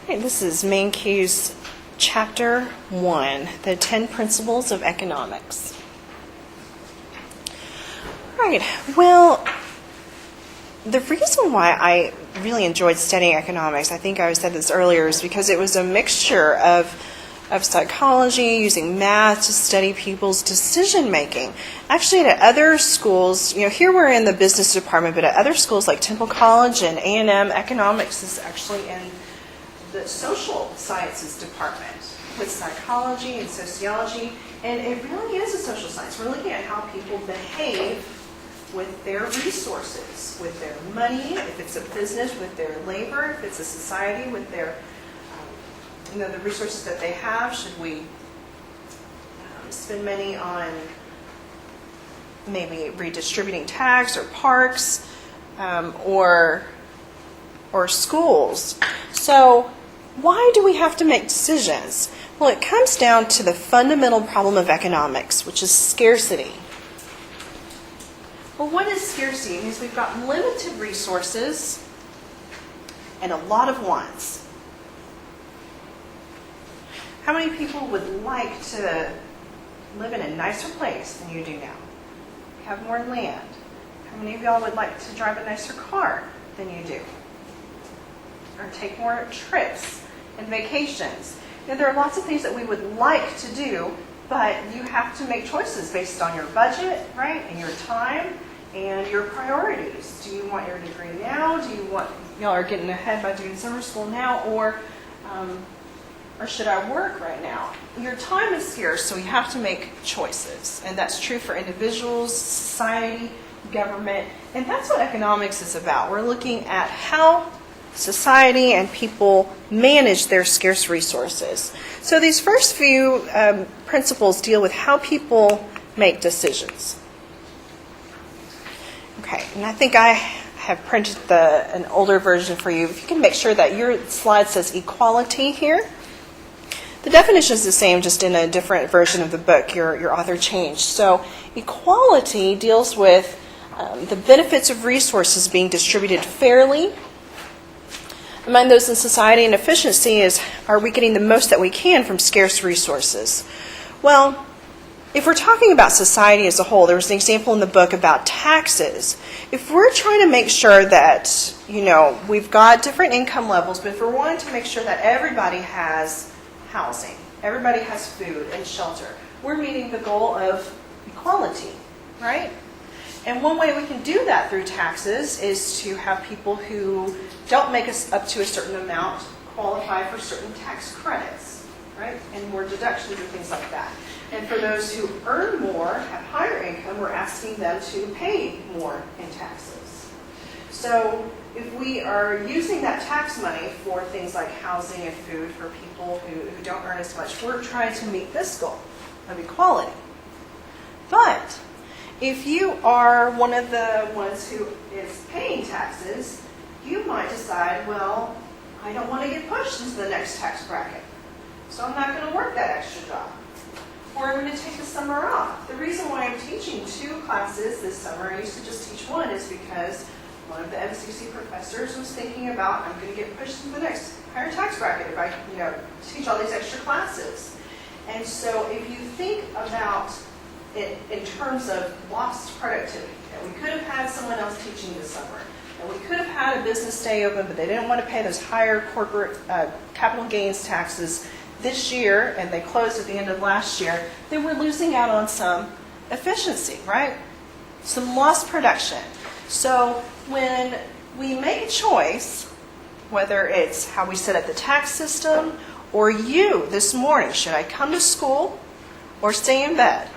Right, this is Main Q's Chapter 1, the 10 Principles of Economics. Right, well, the reason why I really enjoyed studying economics, I think I said this earlier, is because it was a mixture of psychology, using math to study people's decision making. Actually, at other schools, here we're in the business department, but at other schools like Temple College and A&M, economics is actually in the social sciences department with psychology and sociology, and it really is a social science. We're looking at how people behave with their resources, with their money, if it's a business, with their labor, if it's a society, with their the resources that they have. Should we spend money on maybe redistributing tax or parks or schools? So why do we have to make decisions? Well, it comes down to the fundamental problem of economics, which is scarcity. Well, what is scarcity? It means we've got limited resources and a lot of wants. How many people would like to live in a nicer place than you do now? Have more land? How many of y'all would like to drive a nicer car than you do? Or take more trips and vacations? There are lots of things that we would like to do, but you have to make choices based on your budget, right? And your time and your priorities. Do you want your degree now? Do you want, y'all are getting ahead by doing summer school now, or should I work right now? Your time is scarce, so you have to make choices. And that's true for individuals, society, government. And that's what economics is about. We're looking at how society and people manage their scarce resources. So these first few principles deal with how people make decisions. Okay, and I think I have printed an older version for you. If you can make sure that your slide says equality here. The definition is the same, just in a different version of the book your author changed. So equality deals with the benefits of resources being distributed fairly among those in society, and efficiency is, are we getting the most that we can from scarce resources? Well, if we're talking about society as a whole, there was an example in the book about taxes. If we're trying to make sure that, we've got different income levels, but if we're wanting to make sure that everybody has housing, everybody has food and shelter, we're meeting the goal of equality, right? And one way we can do that through taxes is to have people who don't make us up to a certain amount qualify for certain tax credits, right? And more deductions and things like that. And for those who earn more, have higher income, we're asking them to pay more in taxes. So if we are using that tax money for things like housing and food for people who don't earn as much, we're trying to meet this goal of equality. But if you are one of the ones who is paying taxes, you might decide, well, I don't want to get pushed into the next tax bracket, so I'm not going to work that extra job. Or I'm going to take the summer off. The reason why I'm teaching 2 classes this summer, I used to just teach 1, is because one of the MCC professors was thinking about, I'm going to get pushed into the next higher tax bracket if I teach all these extra classes. And so if you think about it in terms of lost productivity, that we could have had someone else teaching this summer, and we could have had a business stay open, but they didn't want to pay those higher corporate capital gains taxes this year, and they closed at the end of last year, then we're losing out on some efficiency, right? Some lost production. So when we make a choice, whether it's how we set up the tax system, or you this morning, should I come to school or stay in bed?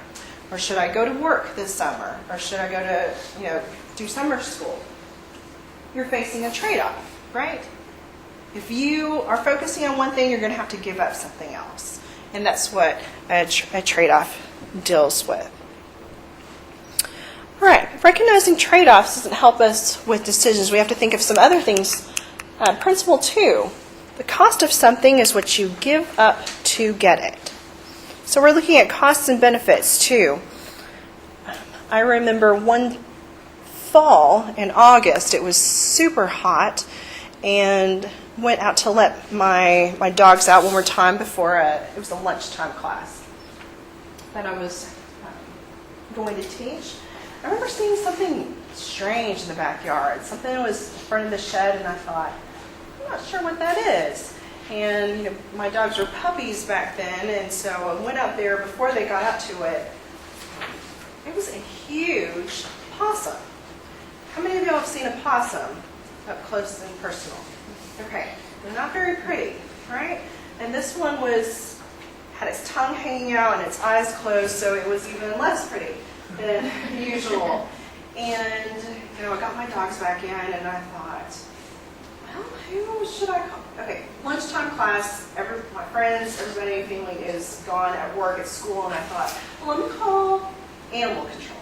Or should I go to work this summer? Or should I go to, do summer school? You're facing a trade-off, right? If you are focusing on one thing, you're going to have to give up something else. And that's what a trade-off deals with. All right, recognizing trade-offs doesn't help us with decisions. We have to think of some other things. Principle 2, the cost of something is what you give up to get it. So we're looking at costs and benefits too. I remember one fall in August, it was super hot, and went out to let my dogs out one more time before it was a lunchtime class that I was going to teach. I remember seeing something strange in the backyard. Something was in front of the shed, and I thought, I'm not sure what that is. And my dogs were puppies back then, and so I went up there before they got up to it. It was a huge possum. How many of y'all have seen a possum up close and personal? Okay, they're not very pretty, right? And this one had its tongue hanging out and its eyes closed, so it was even less pretty than usual. And I got my dogs back in, and I thought, well, who should I call? Okay, lunchtime class, my friends, everybody, family is gone at work, at school, and I thought, well, let me call animal control.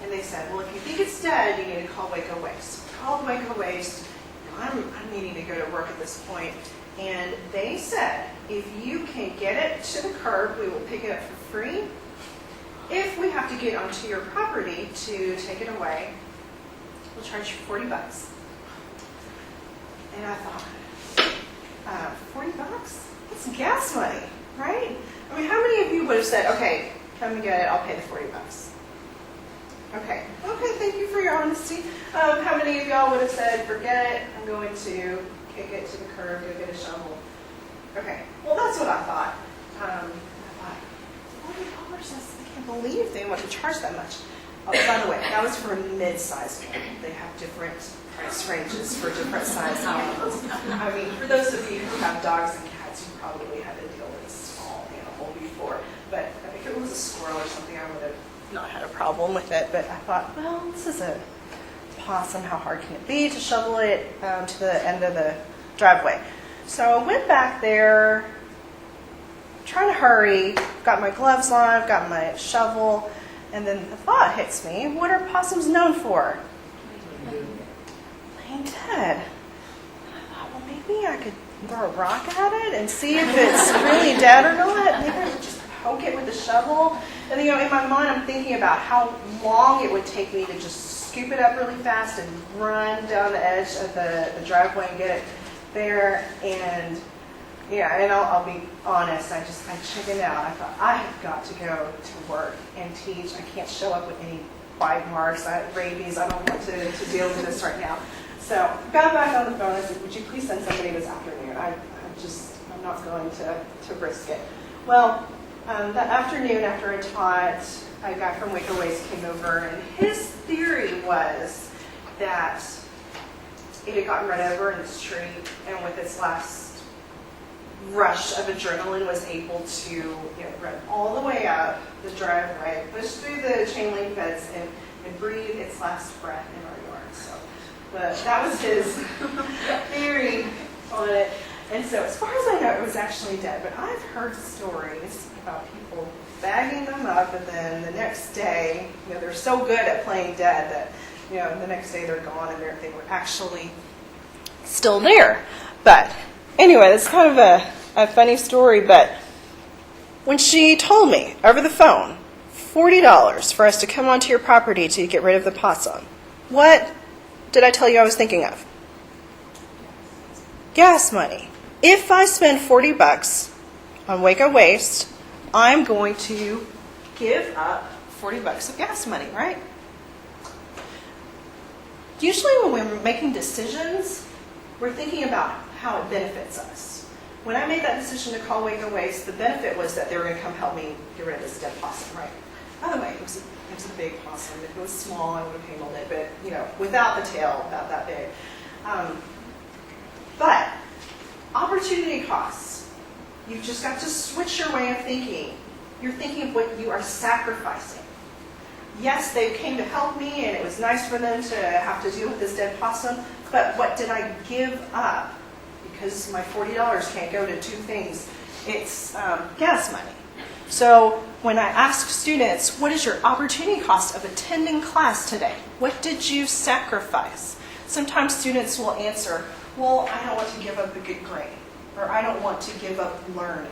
And they said, well, if you think it's dead, you need to call Waco Waste. I called Waco Waste. I'm needing to go to work at this point. And they said, if you can get it to the curb, we will pick it up for free. If we have to get onto your property to take it away, we'll charge you $40. And I thought, $40? That's gas money, right? I mean, how many of you would have said, okay, come and get it, I'll pay the $40? Okay, thank you for your honesty. How many of y'all would have said, forget it, I'm going to kick it to the curb, go get a shovel? Okay, well, that's what I thought. I thought, $40? I can't believe they want to charge that much. Oh, by the way, that was for a mid-sized one. They have different price ranges for different size animals. I mean, for those of you who have dogs and cats, you probably had to deal with a small animal before. But if it was a squirrel or something, I would have not had a problem with it. But I thought, well, this is a possum. How hard can it be to shovel it to the end of the driveway? So I went back there, trying to hurry, got my gloves on, got my shovel, and then the thought hits me, what are possums known for? Playing dead. I thought, well, maybe I could throw a rock at it and see if it's really dead or not. Maybe I could just poke it with a shovel. And in my mind, I'm thinking about how long it would take me to just scoop it up really fast and run down the edge of the driveway and get it there. And I'll be honest, I chickened out. I thought, I have got to go to work and teach. I can't show up with any bite marks, rabies. I don't want to deal with this right now. So got back on the phone. I said, would you please send somebody this afternoon? I'm not going to risk it. Well, that afternoon after I taught, a guy from Waco Waste came over, and his theory was that it had gotten run over in the street, and with its last rush of adrenaline was able to run all the way up the driveway, push through the chain link fence, and breathe its last breath in our yard. So that was his theory on it. And so as far as I know, it was actually dead. But I've heard stories about people bagging them up, and then the next day, they're so good at playing dead that the next day they're gone and they were actually still there. But anyway, that's kind of a funny story. But when she told me over the phone, $40 for us to come onto your property to get rid of the possum, what did I tell you I was thinking of? Gas money. If I spend $40 on Waco Waste, I'm going to give up $40 of gas money, right? Usually when we're making decisions, we're thinking about how it benefits us. When I made that decision to call Waco Waste, the benefit was that they were going to come help me get rid of this dead possum, right? By the way, it was a big possum. If it was small, I would have handled it, but without the tail, about that big. But opportunity costs. You've just got to switch your way of thinking. You're thinking of what you are sacrificing. Yes, they came to help me, and it was nice for them to have to deal with this dead possum, but what did I give up? Because my $40 can't go to two things. It's gas money. So when I ask students, what is your opportunity cost of attending class today? What did you sacrifice? Sometimes students will answer, well, I don't want to give up a good grade, or I don't want to give up learning.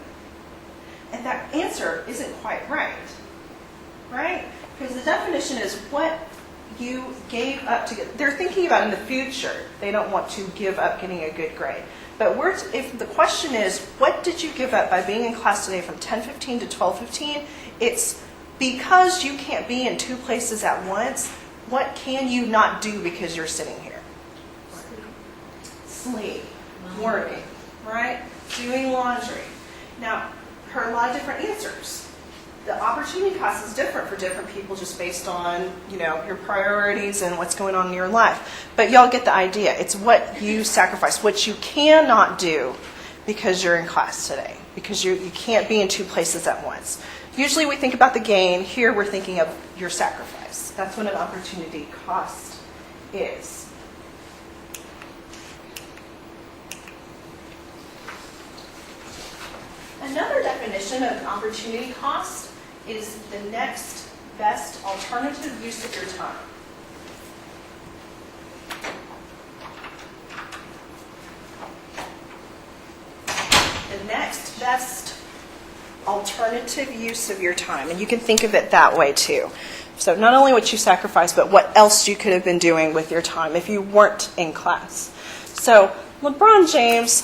And that answer isn't quite right? Because the definition is what you gave up to get. They're thinking about in the future. They don't want to give up getting a good grade. But if the question is, what did you give up by being in class today from 10:15 to 12:15? It's because you can't be in two places at once. What can you not do because you're sitting here? Sleep, working, right? Doing laundry. Now, heard a lot of different answers. The opportunity cost is different for different people just based on, your priorities and what's going on in your life. But y'all get the idea. It's what you sacrifice, what you cannot do because you're in class today, because you can't be in two places at once. Usually we think about the gain. Here we're thinking of your sacrifice. That's what an opportunity cost is. Another definition of an opportunity cost is the next best alternative use of your time. The next best alternative use of your time. And you can think of it that way too. So not only what you sacrifice, but what else you could have been doing with your time if you weren't in class. So LeBron James,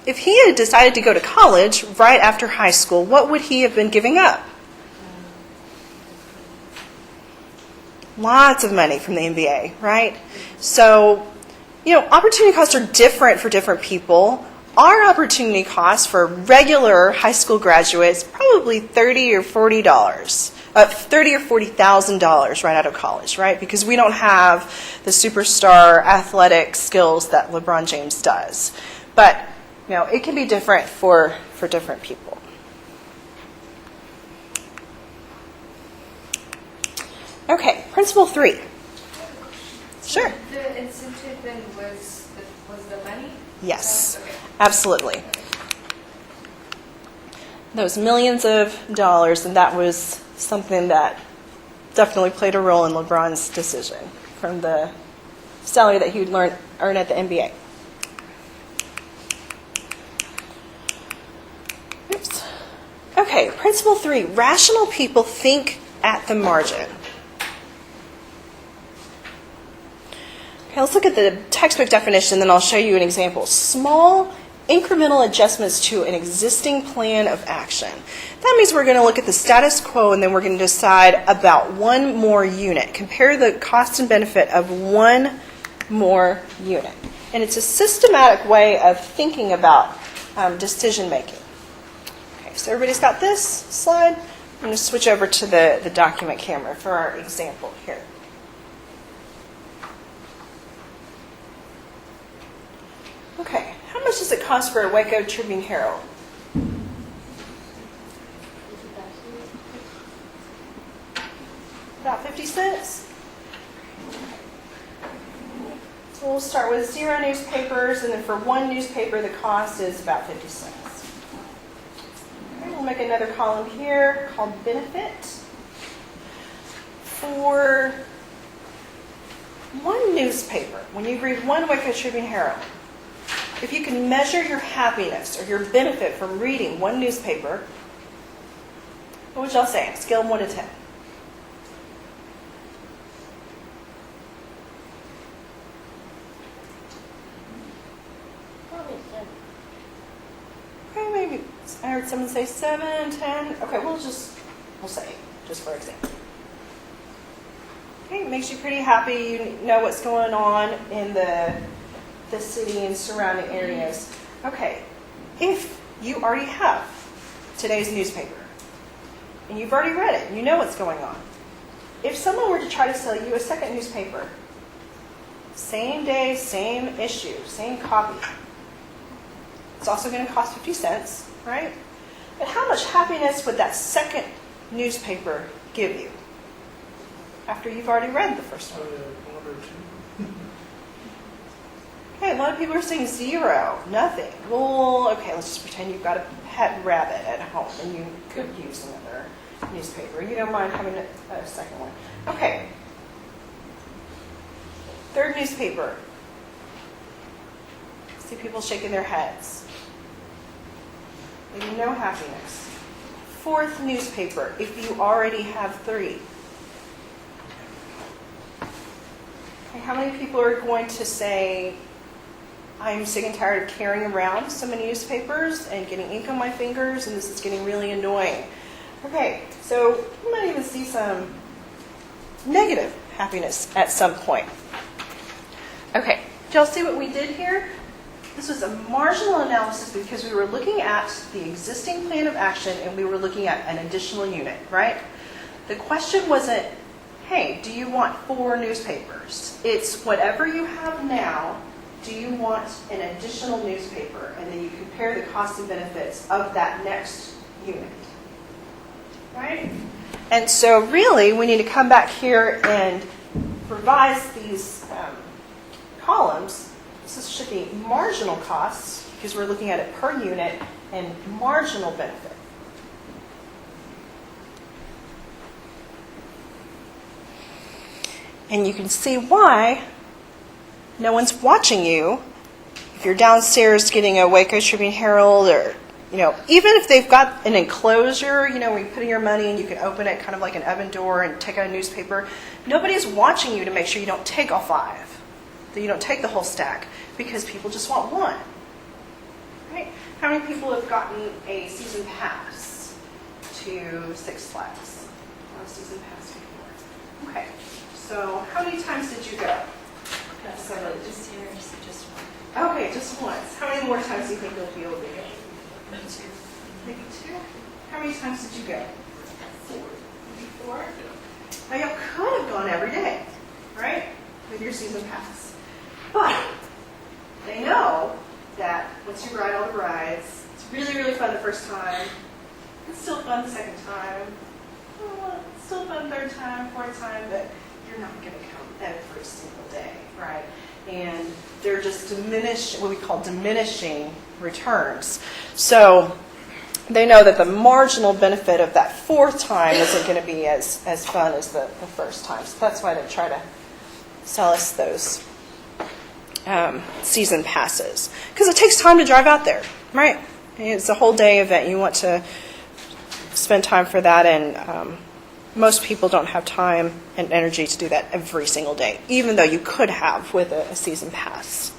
if he had decided to go to college right after high school, what would he have been giving up? Lots of money from the NBA, right? So, opportunity costs are different for different people. Our opportunity cost for regular high school graduates probably $30,000 or $40,000 right out of college, right? Because we don't have the superstar athletic skills that LeBron James does. But it can be different for different people. Okay, principle 3. Sure. The incentive then was the money? Yes, Okay. absolutely. Those millions of dollars, and that was something that definitely played a role in LeBron's decision from the salary that he would earn at the NBA. Oops. Okay, principle 3, rational people think at the margin. Okay, let's look at the textbook definition, then I'll show you an example. Small incremental adjustments to an existing plan of action. That means we're going to look at the status quo and then we're going to decide about one more unit. Compare the cost and benefit of one more unit. And it's a systematic way of thinking about decision making. Okay, so everybody's got this slide? I'm going to switch over to the document camera for our example here. Okay, how much does it cost for a Waco Tribune Herald? About 50 cents? So we'll start with 0 newspapers, and then for one newspaper the cost is about 50 cents. Okay, we'll make another column here called benefit. For one newspaper, when you read one Waco Tribune Herald, if you can measure your happiness or your benefit from reading one newspaper, what would y'all say? Scale of 1 to 10. Probably 7. Okay, maybe I heard someone say 7, 10. Okay, we'll say 8, just for example. Okay, it makes you pretty happy. You know what's going on in the city and surrounding areas. Okay, if you already have today's newspaper and you've already read it and you know what's going on, if someone were to try to sell you a second newspaper, same day, same issue, same copy, it's also going to cost 50 cents, right? But how much happiness would that second newspaper give you after you've already read the first one? 1 or 2. Okay, a lot of people are saying 0, nothing. Well, okay, let's just pretend you've got a pet rabbit at home and you could use another newspaper. You don't mind having a second one. Okay. Third newspaper. See people shaking their heads. Maybe no happiness. Fourth newspaper, if you already have 3. Okay, how many people are going to say, I'm sick and tired of carrying around so many newspapers and getting ink on my fingers, and this is getting really annoying. Okay, so you might even see some negative happiness at some point. Okay, did y'all see what we did here? This was a marginal analysis because we were looking at the existing plan of action and we were looking at an additional unit, right? The question wasn't, hey, do you want 4 newspapers? It's whatever you have now, do you want an additional newspaper? And then you compare the cost and benefits of that next unit, right? And so really, we need to come back here and revise these columns. This should be marginal costs, because we're looking at it per unit, and marginal benefit. And you can see why no one's watching you. If you're downstairs getting a Waco Tribune Herald, or even if they've got an enclosure, where you put in your money and you can open it kind of like an oven door and take out a newspaper, nobody's watching you to make sure you don't take all 5, that you don't take the whole stack, because people just want 1. Right? How many people have gotten a season pass to Six Flags? A season pass before. Okay, so how many times did you go? Just here, just one. Okay, just once. How many more times do you think you'll be able to go? Maybe 2. Maybe 2? How many times did you go? 4. Maybe 4? Now you could have gone every day, right? With your season pass. But they know that once you ride all the rides, it's really, really fun the first time. It's still fun the second time. It's still fun third time, fourth time, but you're not going to come every single day, right? And they're just what we call diminishing returns. So they know that the marginal benefit of that 4th time isn't going to be as fun as the first time. So that's why they try to sell us those season passes. Because it takes time to drive out there, right? It's a whole day event. You want to spend time for that, and most people don't have time and energy to do that every single day, even though you could have with a season pass.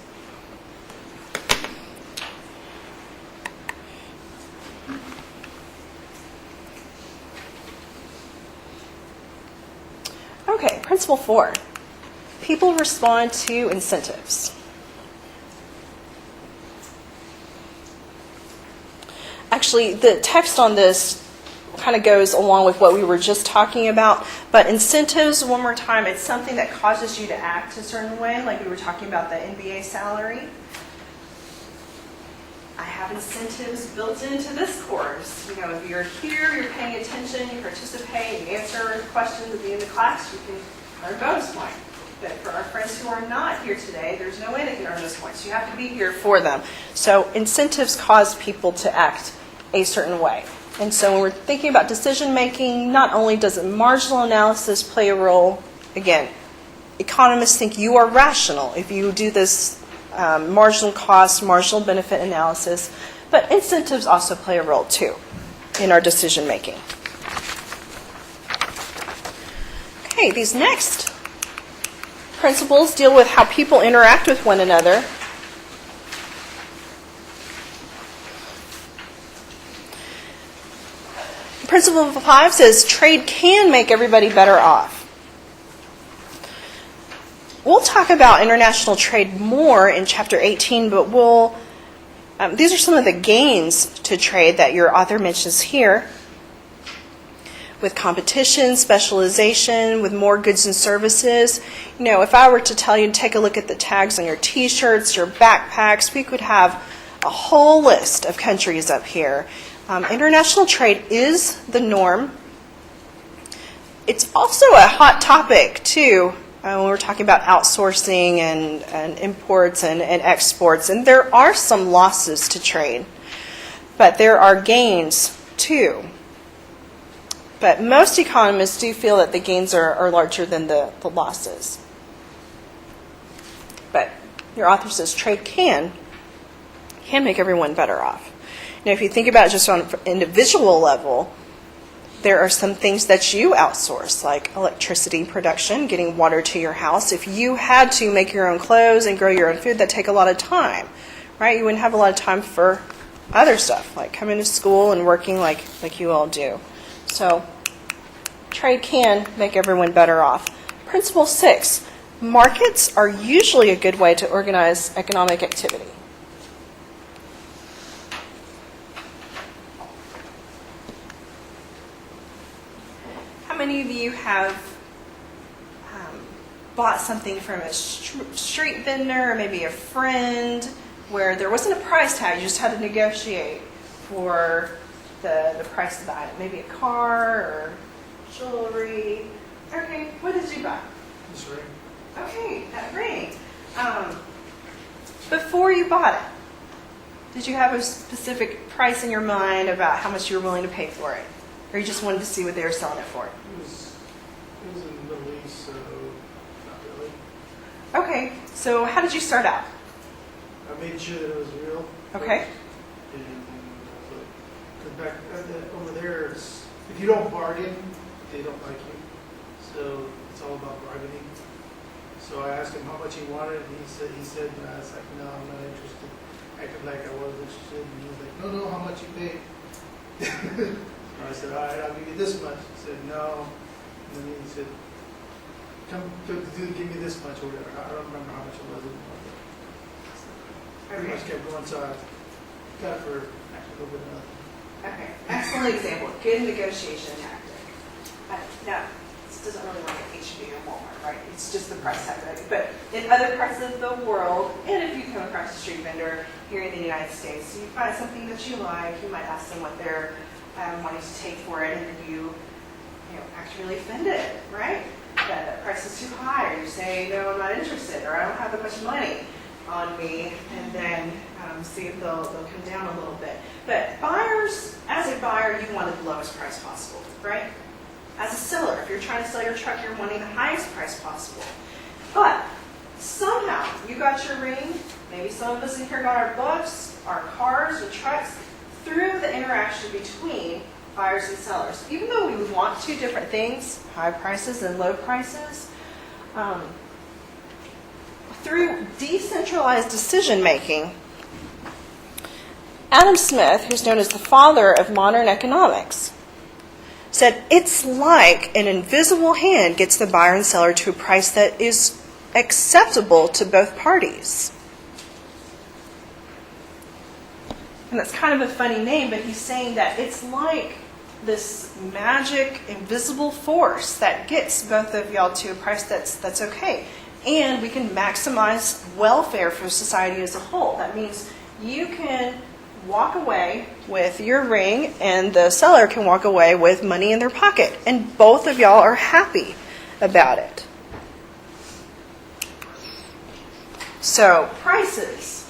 Okay, principle 4. People respond to incentives. Actually, the text on this kind of goes along with what we were just talking about, but incentives, one more time, it's something that causes you to act a certain way, like we were talking about the NBA salary. I have incentives built into this course. If you're here, you're paying attention, you participate, you answer questions at the end of class, you can earn a bonus point. But for our friends who are not here today, there's no way they can earn those points. You have to be here for them. So incentives cause people to act a certain way. And so when we're thinking about decision making, not only does marginal analysis play a role, again, economists think you are rational if you do this marginal cost, marginal benefit analysis, but incentives also play a role too in our decision making. Okay, these next principles deal with how people interact with one another. Principle 5 says trade can make everybody better off. We'll talk about international trade more in Chapter 18, but these are some of the gains to trade that your author mentions here. With competition, specialization, with more goods and services. If I were to tell you to take a look at the tags on your T-shirts, your backpacks, we could have a whole list of countries up here. International trade is the norm. It's also a hot topic, too, when we're talking about outsourcing and imports and exports. And there are some losses to trade, but there are gains, too. But most economists do feel that the gains are larger than the losses. But your author says trade can make everyone better off. If you think about it just on an individual level, There are some things that you outsource, like electricity production, getting water to your house. If you had to make your own clothes and grow your own food, that take a lot of time, right? You wouldn't have a lot of time for other stuff, like coming to school and working like you all do. So trade can make everyone better off. Principle 6, markets are usually a good way to organize economic activity. How many of you have bought something from a street vendor or maybe a friend where there wasn't a price tag, you just had to negotiate for the price of the item? Maybe a car or jewelry. Okay, what did you buy? This ring. Okay, that ring. Before you bought it, did you have a specific price in your mind about how much you were willing to pay for it? Or you just wanted to see what they were selling it for? It was in the Middle East, so not really. Okay, so how did you start out? I made sure that it was real. Okay. Because back over there, if you don't bargain, they don't like you. So it's all about bargaining. So I asked him how much he wanted, and he said, I was like, no, I'm not interested. Acted like I was interested, and he was like, no, how much you paid? I said, all right, I'll give you this much. He said, no. And then he said, come, dude, give me this much or whatever. I don't remember how much it was. Pretty much kept going, so I got it for actually a little bit of nothing. Okay, excellent example. Good negotiation tactic. Now, this doesn't really work at H&B or Walmart, right? It's just the price tag, right? But in other parts of the world, and if you come across a street vendor here in the United States, you find something that you like, you might ask them what they're wanting to take for it, and then you act really offended, right? That price is too high, or you say, no, I'm not interested, or I don't have that much money on me, and then see if they'll come down a little bit. But buyers, as a buyer, you want the lowest price possible, right? As a seller, if you're trying to sell your truck, you're wanting the highest price possible. But somehow you got your ring, maybe some of us in here got our books, our cars, or trucks, through the interaction between buyers and sellers. Even though we want two different things, high prices and low prices, through decentralized decision making, Adam Smith, who's known as the father of modern economics, said it's like an invisible hand gets the buyer and seller to a price that is acceptable to both parties. And that's kind of a funny name, but he's saying that it's like this magic, invisible force that gets both of y'all to a price that's okay. And we can maximize welfare for society as a whole. That means you can walk away with your ring and the seller can walk away with money in their pocket. And both of y'all are happy about it. So prices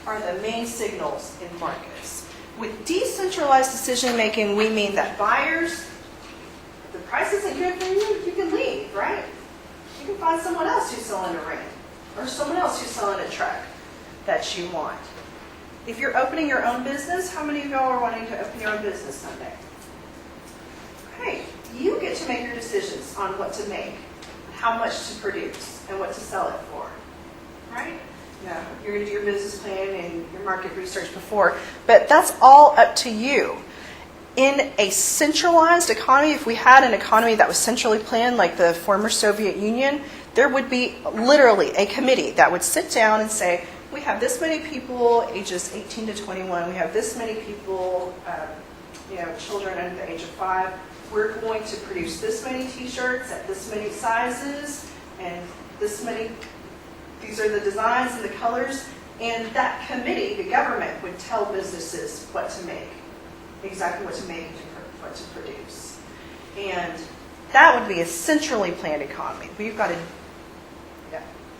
are the main signals in markets. With decentralized decision making, we mean that buyers, if the price isn't good for you, you can leave, right? You can find someone else who's selling a ring or someone else who's selling a truck that you want. If you're opening your own business, how many of y'all are wanting to open your own business someday? Okay, you get to make your decisions on what to make, how much to produce, and what to sell it for, right? Now, you're going to do your business plan and your market research before, but that's all up to you. In a centralized economy, if we had an economy that was centrally planned like the former Soviet Union, there would be literally a committee that would sit down and say, we have this many people ages 18 to 21, we have this many people, children under the age of 5, we're going to produce this many t-shirts at this many sizes, and this many, these are the designs and the colors, and that committee, the government, would tell businesses what to make. Exactly what to make and what to produce. And that would be a centrally planned economy. We've got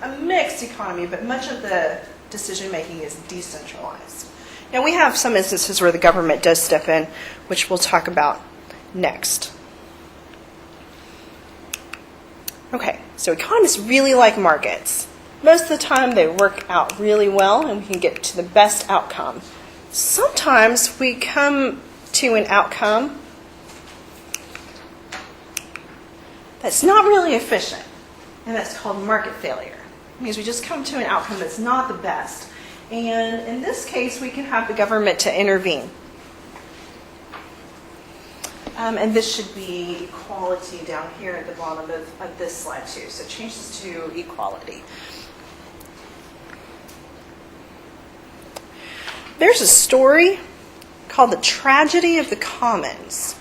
a mixed economy, but much of the decision making is decentralized. Now we have some instances where the government does step in, which we'll talk about next. Okay, so economists really like markets. Most of the time they work out really well and we can get to the best outcome. Sometimes we come to an outcome that's not really efficient, and that's called market failure. It means we just come to an outcome that's not the best. And in this case, we can have the government to intervene. And this should be equality down here at the bottom of this slide too. So change this to equality. There's a story called The Tragedy of the Commons,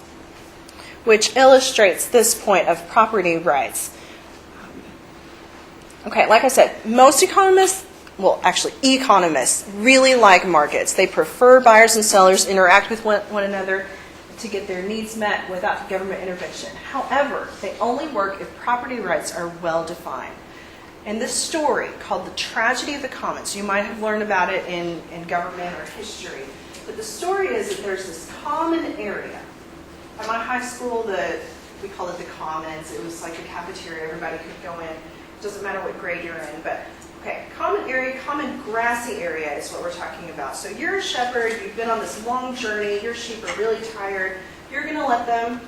which illustrates this point of property rights. Okay, like I said, most economists, well, actually economists, really like markets. They prefer buyers and sellers interact with one another to get their needs met without government intervention. However, they only work if property rights are well defined. And this story, called The Tragedy of the Commons, you might have learned about it in government or history, but the story is that there's this common area. At my high school, we called it the Commons. It was like a cafeteria. Everybody could go in. It doesn't matter what grade you're in, but okay, common area, common grassy area is what we're talking about. So you're a shepherd, you've been on this long journey, your sheep are really tired, you're going to let them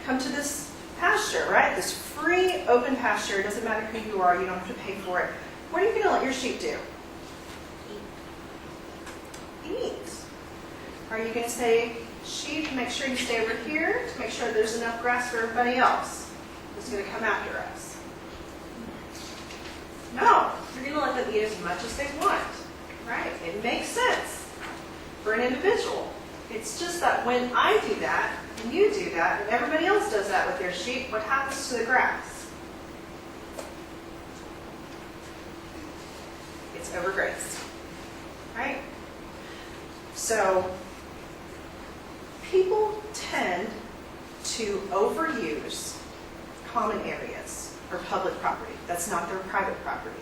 come to this pasture, right? This free, open pasture. It doesn't matter who you are, you don't have to pay for it. What are you going to let your sheep do? Eat. Are you going to say, sheep, make sure you stay over here to make sure there's enough grass for everybody else who's going to come after us? No, you're going to let them eat as much as they want, right? It makes sense for an individual. It's just that when I do that, and you do that, and everybody else does that with their sheep, what happens to the grass? It's overgrazed, right? So people tend to overuse common areas or public property. That's not their private property.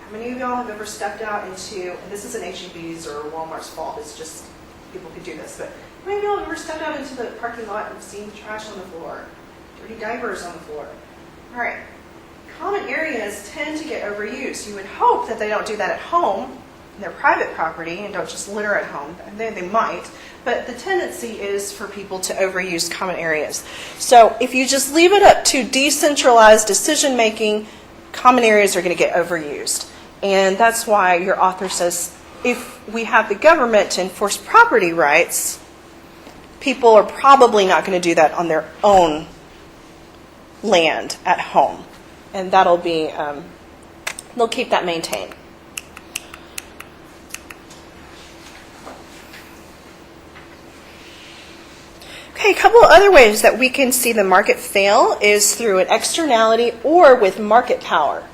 How many of y'all have ever stepped out into, and this isn't HEB's or Walmart's fault, it's just people could do this, but how many of y'all have ever stepped out into the parking lot and seen trash on the floor, dirty diapers on the floor? All right. Common areas tend to get overused. You would hope that they don't do that at home, in their private property, and don't just litter at home. They might, but the tendency is for people to overuse common areas. So if you just leave it up to decentralized decision making, common areas are going to get overused. And that's why your author says if we have the government to enforce property rights, people are probably not going to do that on their own land at home. And that'll be, they'll keep that maintained. Okay, a couple of other ways that we can see the market fail is through an externality or with market power.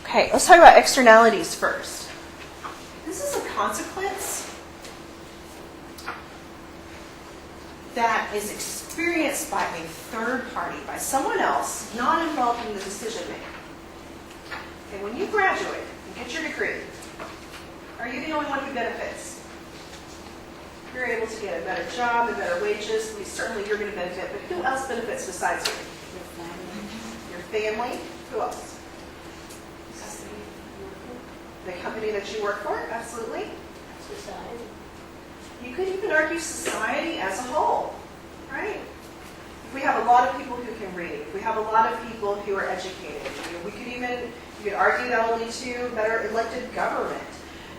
Okay, let's talk about externalities first. This is a consequence that is experienced by a third party, by someone else not involved in the decision making. Okay, when you graduate and get your degree, are you the only one who benefits? You're able to get a better job and better wages. Certainly you're going to benefit, but who else benefits besides you? Your family. Who else? The company that you work for? Absolutely. Society. You could even argue society as a whole, right? If we have a lot of people who can read, if we have a lot of people who are educated, you could argue that will lead to better elected government.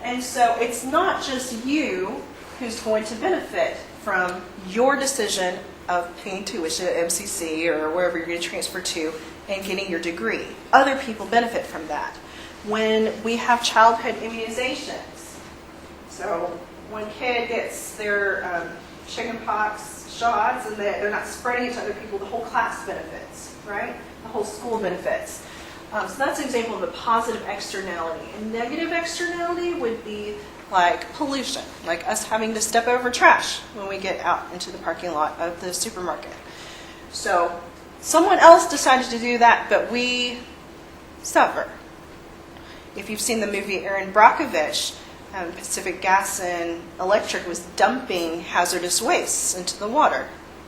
And so it's not just you who's going to benefit from your decision of paying tuition at MCC or wherever you're going to transfer to and getting your degree. Other people benefit from that. When we have childhood immunizations, so one kid gets their chickenpox shots and they're not spreading it to other people, the whole class benefits, right? The whole school benefits. So that's an example of a positive externality. A negative externality would be like pollution, like us having to step over trash when we get out into the parking lot of the supermarket. So someone else decided to do that, but we suffer. If you've seen the movie Erin Brockovich, Pacific Gas and Electric was dumping hazardous wastes into the water,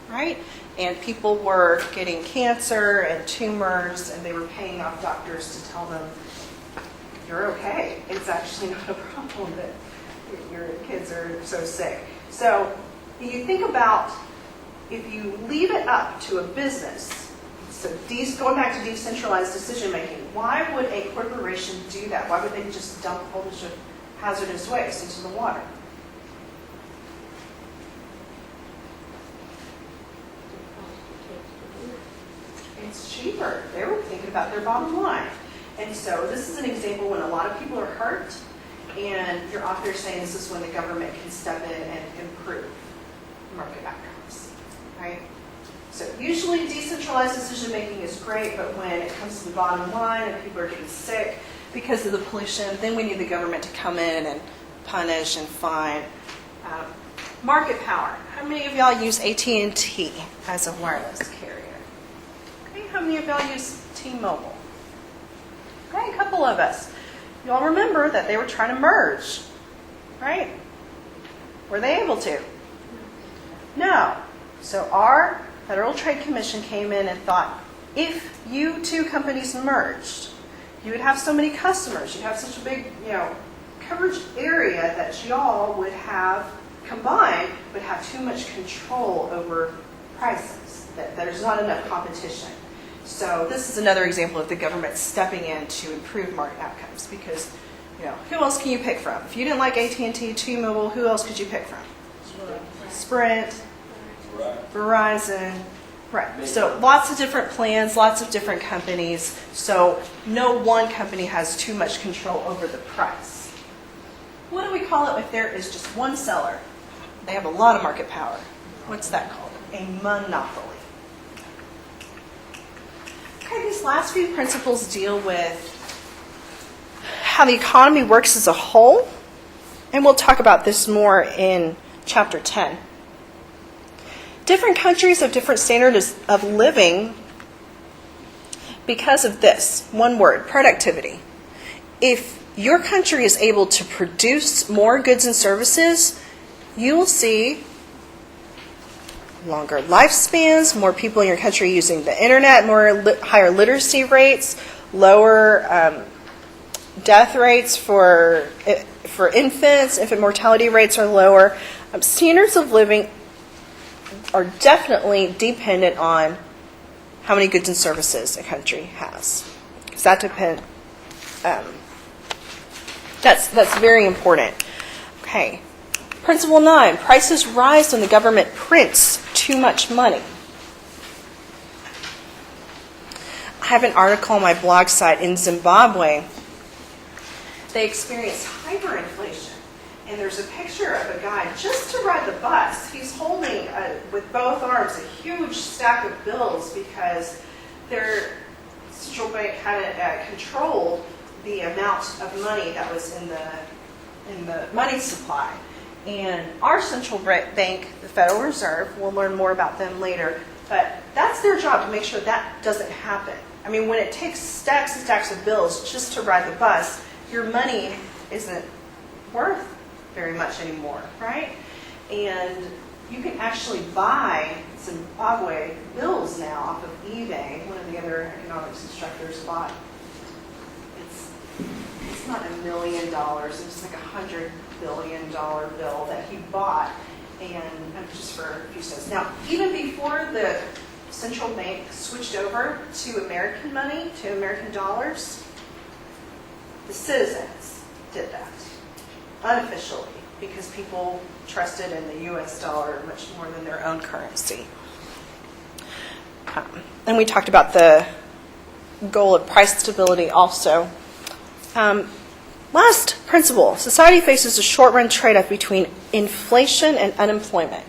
right? And people were getting cancer and tumors, and they were paying off doctors to tell them, you're okay. It's actually not a problem that your kids are so sick. So You think about if you leave it up to a business, so going back to decentralized decision making, why would a corporation do that? Why would they just dump a whole bunch of hazardous waste into the water? It's cheaper. They were thinking about their bottom line. And so this is an example when a lot of people are hurt, and your author is saying this is when the government can step in and improve market outcomes, right? So usually decentralized decision making is great, but when it comes to the bottom line and people are getting sick because of the pollution, then we need the government to come in and punish and fine. Market power. How many of y'all use AT&T as a wireless carrier? Okay, how many of y'all use T-Mobile? Okay, a couple of us. Y'all remember that they were trying to merge, right? Were they able to? No. So our Federal Trade Commission came in and thought, if you two companies merged, you would have so many customers, you'd have such a big, coverage area that y'all would have combined would have too much control over prices, that there's not enough competition. So this is another example of the government stepping in to improve market outcomes because, who else can you pick from? If you didn't like AT&T, T-Mobile, who else could you pick from? Sprint, Verizon. Right. So lots of different plans, lots of different companies. So no one company has too much control over the price. What do we call it if there is just one seller? They have a lot of market power. What's that called? A monopoly. Okay, these last few principles deal with how the economy works as a whole, and we'll talk about this more in Chapter 10. Different countries have different standards of living because of this. One word, productivity. If your country is able to produce more goods and services, you will see longer lifespans, more people in your country using the internet, higher literacy rates, lower death rates for infants, infant mortality rates are lower. Standards of living are definitely dependent on how many goods and services a country has. Because that depends. That's very important. Okay. Principle 9, prices rise when the government prints too much money. I have an article on my blog site in Zimbabwe. They experienced hyperinflation. And there's a picture of a guy just to ride the bus. He's holding, with both arms, a huge stack of bills because their central bank hadn't controlled the amount of money that was in the money supply. And our central bank, the Federal Reserve, we'll learn more about them later, but that's their job to make sure that doesn't happen. I mean, when it takes stacks and stacks of bills just to ride the bus, your money isn't worth very much anymore, right? And you can actually buy Zimbabwe bills now off of eBay. One of the other economics instructors bought. It's not $1 million. It's like $100 billion bill that he bought, and just for a few cents. Now, even before the central bank switched over to American money, to American dollars, the citizens did that unofficially because people trusted in the U.S. dollar much more than their own currency. And we talked about the goal of price stability also. Last principle, society faces a short-run trade-off between inflation and unemployment.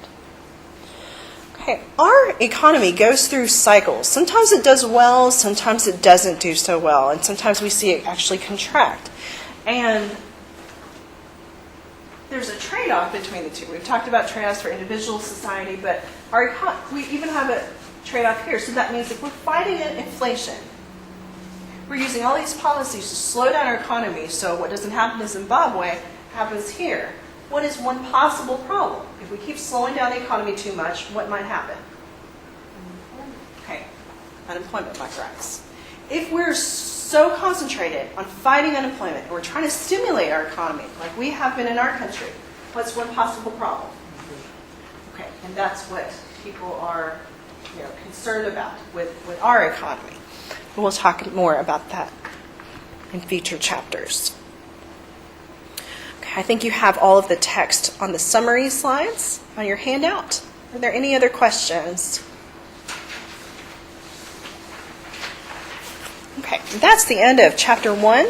Okay, our economy goes through cycles. Sometimes it does well, sometimes it doesn't do so well, and sometimes we see it actually contract. And there's a trade-off between the two. We've talked about trade-offs for individual society, but we even have a trade-off here. So that means if we're fighting inflation, we're using all these policies to slow down our economy so what doesn't happen in Zimbabwe happens here. What is one possible problem? If we keep slowing down the economy too much, what might happen? Okay, unemployment might rise. If we're so concentrated on fighting unemployment and we're trying to stimulate our economy like we have been in our country, what's one possible problem? Okay, And that's what people are, concerned about with our economy. And we'll talk more about that in future chapters. Okay, I think you have all of the text on the summary slides on your handout. Are there any other questions? Okay, that's the end of chapter 1.